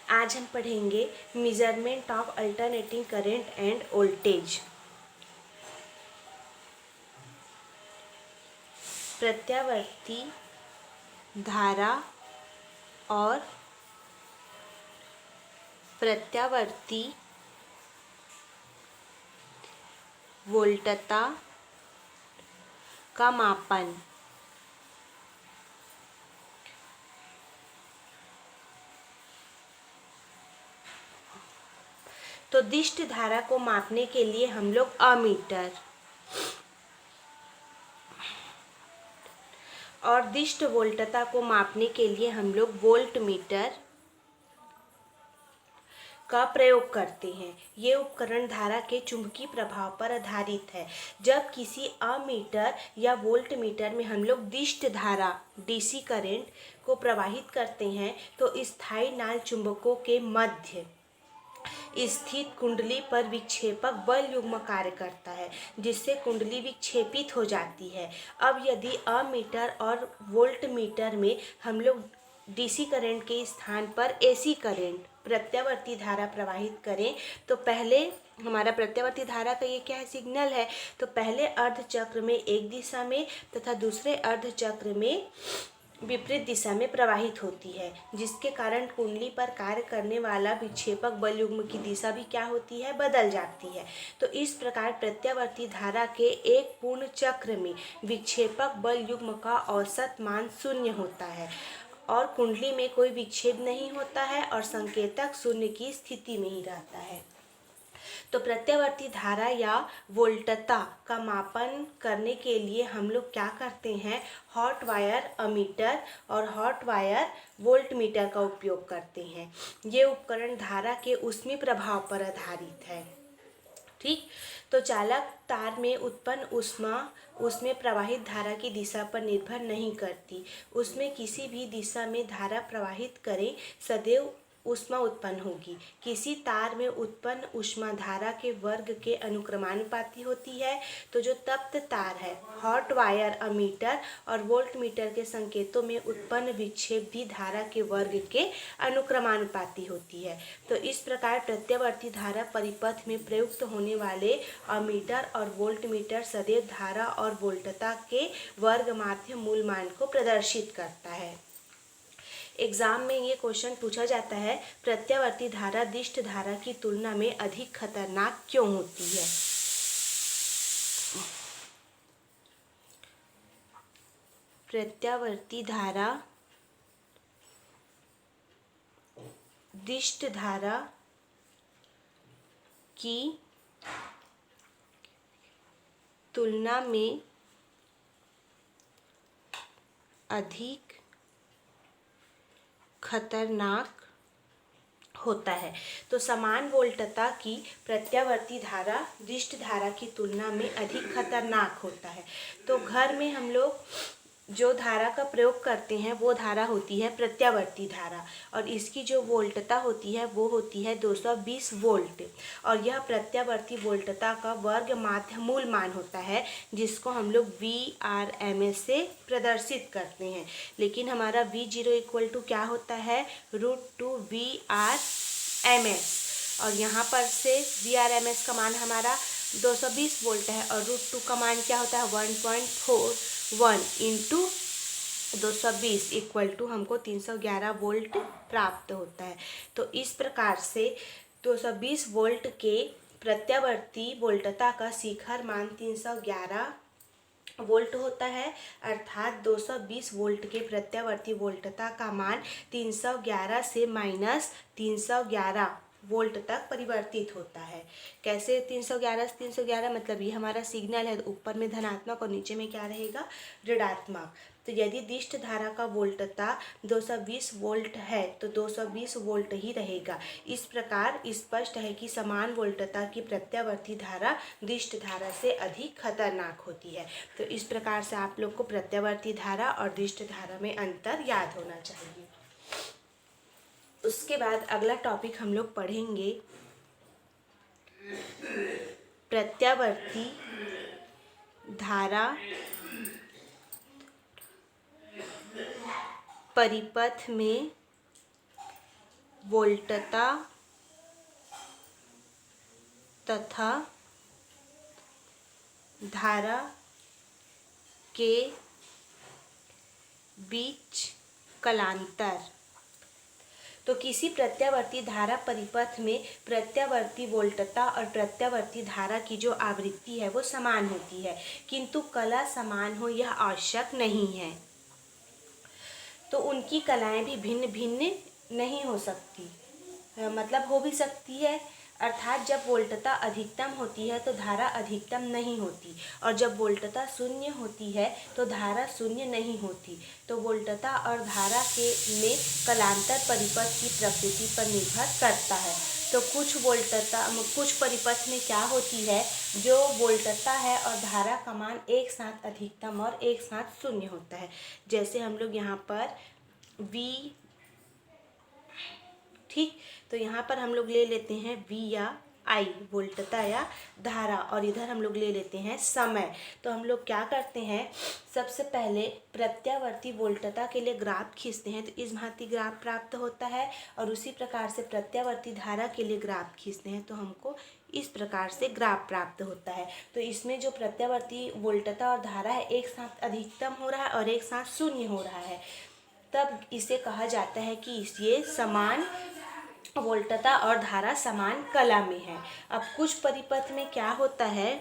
आज हम पढ़ेंगे measurement of alternating current end voltage. प्रत्यावर्ती धारा और प्रत्यावर्ती वोल्टता का मापन। तो दिष्ट धारा को मापने के लिए हम लोग अमीटर और दिष्ट वोल्टता को मापने के लिए हम लोग वोल्ट मीटर का प्रयोग करते हैं। ये उपकरण धारा के चुंबकीय प्रभाव पर आधारित है। जब किसी अमीटर या वोल्ट मीटर में हम लोग दिष्ट धारा डीसी करंट को प्रवाहित करते हैं तो स्थायी नाल चुंबकों के मध्य स्थित कुंडली पर विक्षेपक बल युग्म कार्य करता है, जिससे कुंडली विक्षेपित हो जाती है। अब यदि अमीटर और वोल्ट मीटर में हम लोग डीसी करंट के स्थान पर एसी करंट प्रत्यावर्ती धारा प्रवाहित करें तो पहले हमारा प्रत्यावर्ती धारा का ये क्या है, सिग्नल है। तो पहले अर्ध चक्र में एक दिशा में तथा दूसरे अर्ध चक्र में विपरीत दिशा में प्रवाहित होती है, जिसके कारण कुंडली पर कार्य करने वाला विक्षेपक बल युग्म की दिशा भी क्या होती है, बदल जाती है। तो इस प्रकार प्रत्यावर्ती धारा के एक पूर्ण चक्र में विक्षेपक बल युग्म का औसत मान 0 होता है और कुंडली में कोई विक्षेप नहीं होता है और संकेतक शून्य की स्थिति में ही रहता है। तो प्रत्यावर्ती धारा या वोल्टता का मापन करने के लिए हम लोग क्या करते हैं, हॉट वायर अमीटर और हॉट वायर वोल्ट मीटर का उपयोग करते हैं। ये उपकरण धारा के ऊष्मीय प्रभाव पर आधारित है। ठीक, तो चालक तार में उत्पन्न ऊष्मा उसमें प्रवाहित धारा की दिशा पर निर्भर नहीं करती। उसमें किसी भी दिशा में धारा प्रवाहित करें सदैव ऊष्मा उत्पन्न होगी। किसी तार में उत्पन्न ऊष्मा धारा के वर्ग के अनुक्रमानुपाती होती है। तो जो तप्त तार है, हॉट वायर अमीटर और वोल्ट मीटर के संकेतों में उत्पन्न विक्षेप भी धारा के वर्ग के अनुक्रमानुपाती होती है। तो इस प्रकार प्रत्यावर्ती धारा परिपथ में प्रयुक्त होने वाले अमीटर और वोल्ट मीटर सदैव धारा और वोल्टता के वर्ग माध्य मूल मान को प्रदर्शित करता है। एग्जाम में ये क्वेश्चन पूछा जाता है, प्रत्यावर्ती धारा दिष्ट धारा की तुलना में अधिक खतरनाक क्यों होती है। प्रत्यावर्ती धारा दिष्ट धारा की तुलना में अधिक खतरनाक होता है। तो समान वोल्टता की प्रत्यावर्ती धारा दिष्ट धारा की तुलना में अधिक खतरनाक होता है। तो घर में हम लोग जो धारा का प्रयोग करते हैं वो धारा होती है प्रत्यावर्ती धारा और इसकी जो वोल्टता होती है वो होती है 220 वोल्ट और यह प्रत्यावर्ती वोल्टता का वर्ग माध्य मूल मान होता है, जिसको हम लोग VRMS से प्रदर्शित करते हैं। लेकिन हमारा V0 इक्वल टू क्या होता है, √2 VRMS और यहाँ पर से VRMS का मान हमारा 220 वोल्ट है और √2 का मान क्या होता है 1.41 इंटू 220 इक्वल टू हमको 311 वोल्ट प्राप्त होता है। तो इस प्रकार से 220 वोल्ट के प्रत्यावर्ती वोल्टता का शिखर मान 311 वोल्ट होता है, अर्थात 220 वोल्ट के प्रत्यावर्ती वोल्टता का मान 311 से माइनस 311 वोल्ट तक परिवर्तित होता है। कैसे 311 से 311, मतलब ये हमारा सिग्नल है, ऊपर में धनात्मक और नीचे में क्या रहेगा, ऋणात्मक। तो यदि दिष्ट धारा का वोल्टता 220 वोल्ट है तो 220 वोल्ट ही रहेगा। इस प्रकार स्पष्ट है कि समान वोल्टता की प्रत्यावर्ती धारा दिष्ट धारा से अधिक खतरनाक होती है। तो इस प्रकार से आप लोग को प्रत्यावर्ती धारा और दिष्ट धारा में अंतर याद होना चाहिए। उसके बाद अगला टॉपिक हम लोग पढ़ेंगे प्रत्यावर्ती धारा परिपथ में वोल्टता तथा धारा के बीच कलांतर। तो किसी प्रत्यावर्ती धारा परिपथ में प्रत्यावर्ती वोल्टता और प्रत्यावर्ती धारा की जो आवृत्ति है वो समान होती है, किंतु कला समान हो यह आवश्यक नहीं है। तो उनकी कलाएं भी भिन्न भिन्न नहीं हो सकती, मतलब हो भी सकती है, अर्थात जब वोल्टता अधिकतम होती है तो धारा अधिकतम नहीं होती, और जब वोल्टता शून्य होती है तो धारा शून्य नहीं होती। तो वोल्टता और धारा के में कलांतर परिपथ की प्रकृति पर निर्भर करता है। तो कुछ परिपथ में क्या होती है, जो वोल्टता है और धारा का मान एक साथ अधिकतम और एक साथ शून्य होता है। जैसे हम लोग यहाँ पर V, ठीक, तो यहाँ पर हम लोग ले लेते हैं V या I, वोल्टता या धारा, और इधर हम लोग ले लेते हैं समय। तो हम लोग क्या करते हैं, सबसे पहले प्रत्यावर्ती वोल्टता के लिए ग्राफ खींचते हैं, तो इस भांति ग्राफ प्राप्त होता है, और उसी प्रकार से प्रत्यावर्ती धारा के लिए ग्राफ खींचते हैं तो हमको इस प्रकार से ग्राफ प्राप्त होता है। तो इसमें जो प्रत्यावर्ती वोल्टता और धारा है एक साथ अधिकतम हो रहा है और एक साथ शून्य हो रहा है, तब इसे कहा जाता है कि ये समान वोल्टता और धारा समान कला में है। अब कुछ परिपथ में क्या होता है,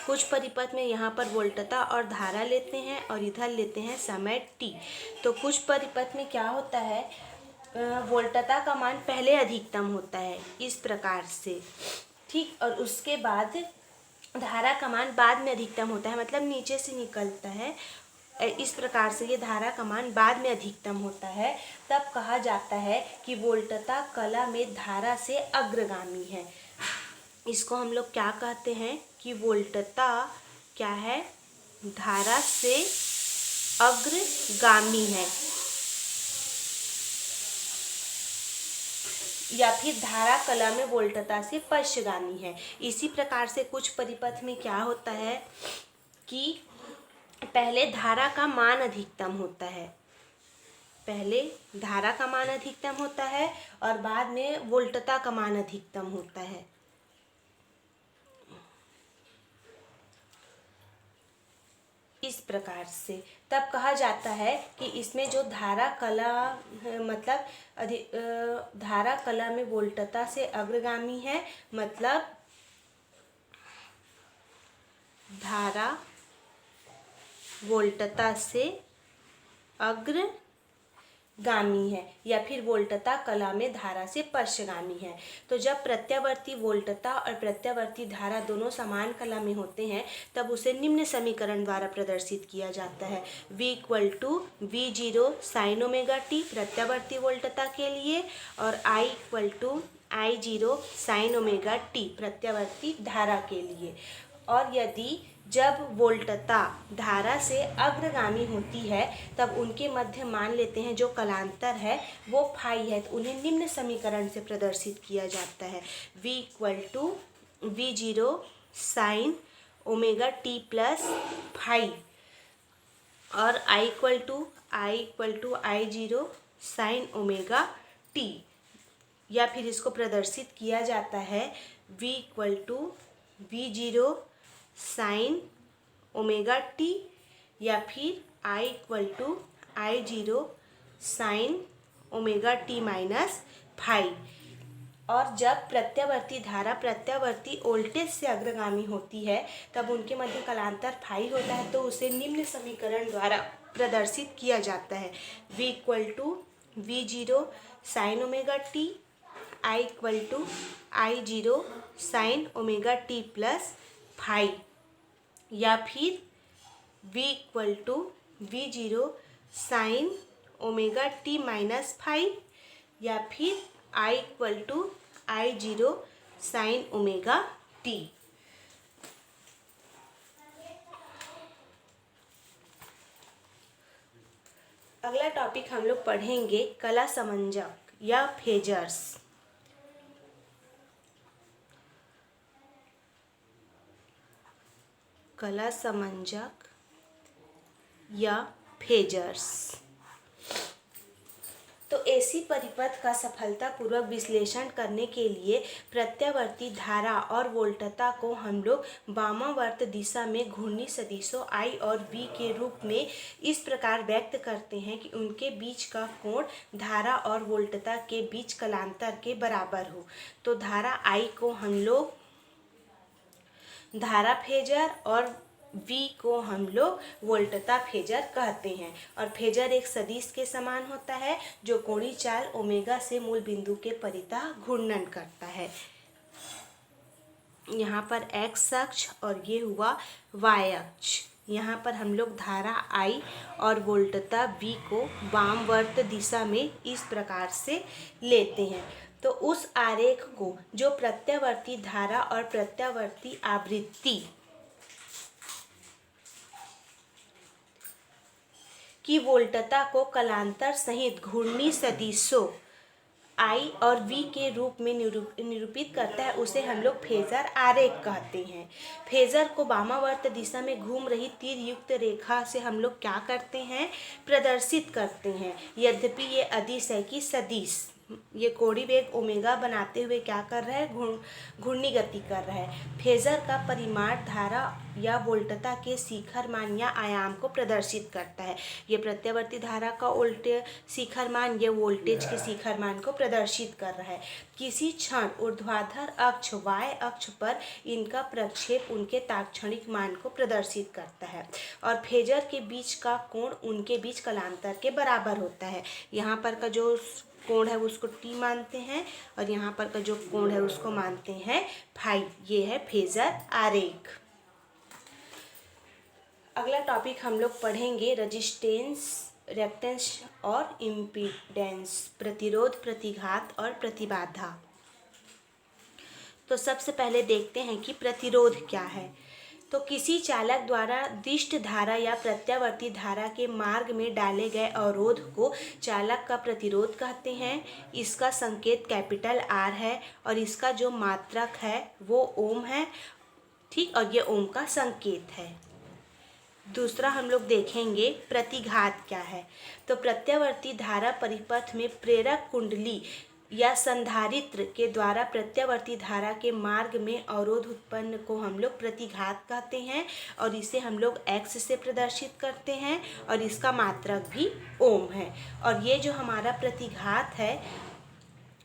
कुछ परिपथ में यहाँ पर वोल्टता और धारा लेते हैं और इधर लेते हैं समय t। तो कुछ परिपथ में क्या होता है, वोल्टता का मान पहले अधिकतम होता है इस प्रकार से, ठीक, और उसके बाद धारा का मान बाद में अधिकतम होता है, मतलब नीचे से निकलता है, इस प्रकार से ये धारा का मान बाद में अधिकतम होता है। तब कहा जाता है कि वोल्टता कला में धारा से अग्रगामी है। इसको हम लोग क्या कहते हैं कि वोल्टता क्या है, धारा से अग्रगामी है, या फिर धारा कला में वोल्टता से पश्चगामी है। इसी प्रकार से कुछ परिपथ में क्या होता है कि पहले धारा का मान अधिकतम होता है, पहले धारा का मान अधिकतम होता है और बाद में वोल्टता का मान अधिकतम होता है। इस प्रकार से तब कहा जाता है कि इसमें जो धारा कला मतलब धारा कला में वोल्टता से अग्रगामी है, मतलब धारा वोल्टता से अग्रगामी है, या फिर वोल्टता कला में धारा से पश्चगामी है। तो जब प्रत्यावर्ती वोल्टता और प्रत्यावर्ती धारा दोनों समान कला में होते हैं तब उसे निम्न समीकरण द्वारा प्रदर्शित किया जाता है। V = V0 sin omega t प्रत्यावर्ती वोल्टता के लिए, और I = I0 sin omega t प्रत्यावर्ती धारा के लिए। और यदि जब वोल्टता धारा से अग्रगामी होती है तब उनके मध्य मान लेते हैं जो कलांतर है वो फाई है, तो उन्हें निम्न समीकरण से प्रदर्शित किया जाता है। V = V0 sin omega t plus phi, और I = I0 sin omega t, या फिर इसको प्रदर्शित किया जाता है V = V0 sin omega t, या फिर I = I0 sin omega t minus phi. और जब प्रत्यावर्ती धारा प्रत्यावर्ती वोल्टेज से अग्रगामी होती है तब उनके मध्य कलांतर फाई होता है, तो उसे निम्न समीकरण द्वारा प्रदर्शित किया जाता है। V = V0 sin omega t, I = I0 sin omega t plus phi, या फिर V = V0 sin omega t minus phi, या फिर I = I0 sin omega t। अगला टॉपिक हम लोग पढ़ेंगे कला समंजक या फेजर्स। कला समंजक या फेजर्स। तो एसी परिपथ का सफलतापूर्वक विश्लेषण करने के लिए प्रत्यावर्ती धारा और वोल्टता को हम लोग वामावर्त दिशा में घूर्णी सदिशों I और V के रूप में इस प्रकार व्यक्त करते हैं कि उनके बीच का कोण धारा और वोल्टता के बीच कलांतर के बराबर हो। तो धारा I को हम लोग धारा फेजर और V को हम लोग वोल्टता फेजर कहते हैं। और फेजर एक सदिश के समान होता है जो कोणीय चाल ओमेगा से मूल बिंदु के परितः घूर्णन करता है। यहाँ पर x अक्ष और ये हुआ y अक्ष। यहाँ पर हम लोग धारा I और वोल्टता V को वामवर्त दिशा में इस प्रकार से लेते हैं। तो उस आरेख को जो प्रत्यावर्ती धारा और प्रत्यावर्ती आवृत्ति की वोल्टता को कलांतर सहित घूर्णी सदिशों I और V के रूप में निरूपित करता है, उसे हम लोग फेजर आरेख कहते हैं। फेजर को वामावर्त दिशा में घूम रही तीर युक्त रेखा से हम लोग क्या करते हैं, प्रदर्शित करते हैं। यद्यपि ये अदिश है कि सदिश, ये कोणीय वेग ओमेगा बनाते हुए क्या कर रहा है, घूर्णी गति कर रहा है। फेजर का परिमाण धारा या वोल्टता के शिखर मान या आयाम को प्रदर्शित करता है। ये प्रत्यावर्ती धारा का शिखर मान या वोल्टेज के शिखर मान को प्रदर्शित कर रहा है। किसी क्षण ऊर्ध्वाधर अक्ष y अक्ष पर इनका प्रक्षेप उनके तात्क्षणिक मान को प्रदर्शित करता है और फेजर के बीच का कोण उनके बीच कलांतर के बराबर होता है। यहाँ पर का जो कोण है उसको t मानते हैं और यहाँ पर का जो कोण है उसको मानते हैं फाई। ये है फेजर आरेख। अगला टॉपिक हम लोग पढ़ेंगे रेजिस्टेंस, रिएक्टेंस और इम्पीडेंस, प्रतिरोध, प्रतिघात और प्रतिबाधा। तो सबसे पहले देखते हैं कि प्रतिरोध क्या है। तो किसी चालक द्वारा दिष्ट धारा या प्रत्यावर्ती धारा के मार्ग में डाले गए अवरोध को चालक का प्रतिरोध कहते हैं। इसका संकेत कैपिटल R है और इसका जो मात्रक है वो ओम है, ठीक, और ये ओम का संकेत है। दूसरा हम लोग देखेंगे प्रतिघात क्या है। तो प्रत्यावर्ती धारा परिपथ में प्रेरक कुंडली या संधारित्र के द्वारा प्रत्यावर्ती धारा के मार्ग में अवरोध उत्पन्न को हम लोग प्रतिघात कहते हैं और इसे हम लोग x से प्रदर्शित करते हैं और इसका मात्रक भी ओम है। और ये जो हमारा प्रतिघात है,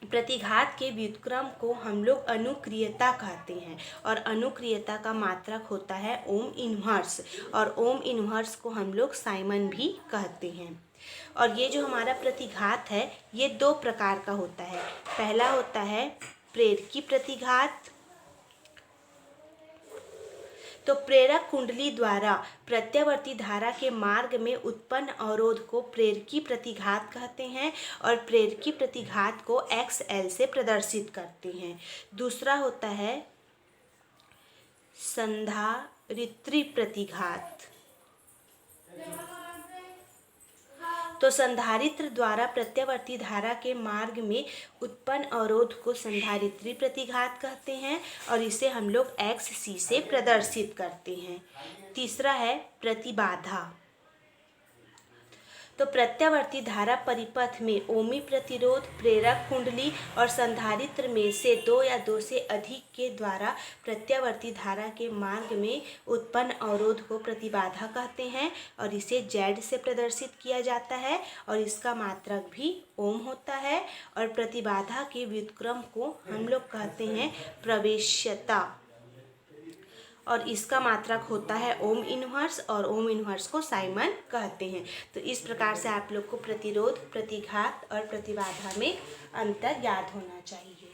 प्रतिघात के व्युत्क्रम को हम लोग अनुक्रियता कहते हैं और अनुक्रियता का मात्रक होता है ओम इन्वर्स और ओम इन्वर्स को हम लोग साइमन भी कहते हैं। और ये जो हमारा प्रतिघात है ये दो प्रकार का होता है। पहला होता है प्रेरकी प्रतिघात। तो प्रेरक कुंडली द्वारा प्रत्यावर्ती धारा के मार्ग में उत्पन्न अवरोध को प्रेरकी प्रतिघात कहते हैं और प्रेरकी प्रतिघात को XL से प्रदर्शित करते हैं। दूसरा होता है संधारित्री प्रतिघात। तो संधारित्र द्वारा प्रत्यावर्ती धारा के मार्ग में उत्पन्न अवरोध को संधारित्री प्रतिघात कहते हैं और इसे हम लोग XC से प्रदर्शित करते हैं। तीसरा है प्रतिबाधा। तो प्रत्यावर्ती धारा परिपथ में ओमी प्रतिरोध, प्रेरक कुंडली और संधारित्र में से दो या दो से अधिक के द्वारा प्रत्यावर्ती धारा के मार्ग में उत्पन्न अवरोध को प्रतिबाधा कहते हैं और इसे Z से प्रदर्शित किया जाता है और इसका मात्रक भी ओम होता है। और प्रतिबाधा के व्युत्क्रम को हम लोग कहते हैं प्रवेश्यता और इसका मात्रक होता है ओम इन्वर्स और ओम इन्वर्स को साइमन कहते हैं। तो इस प्रकार से आप लोग को प्रतिरोध, प्रतिघात और प्रतिबाधा में अंतर याद होना चाहिए।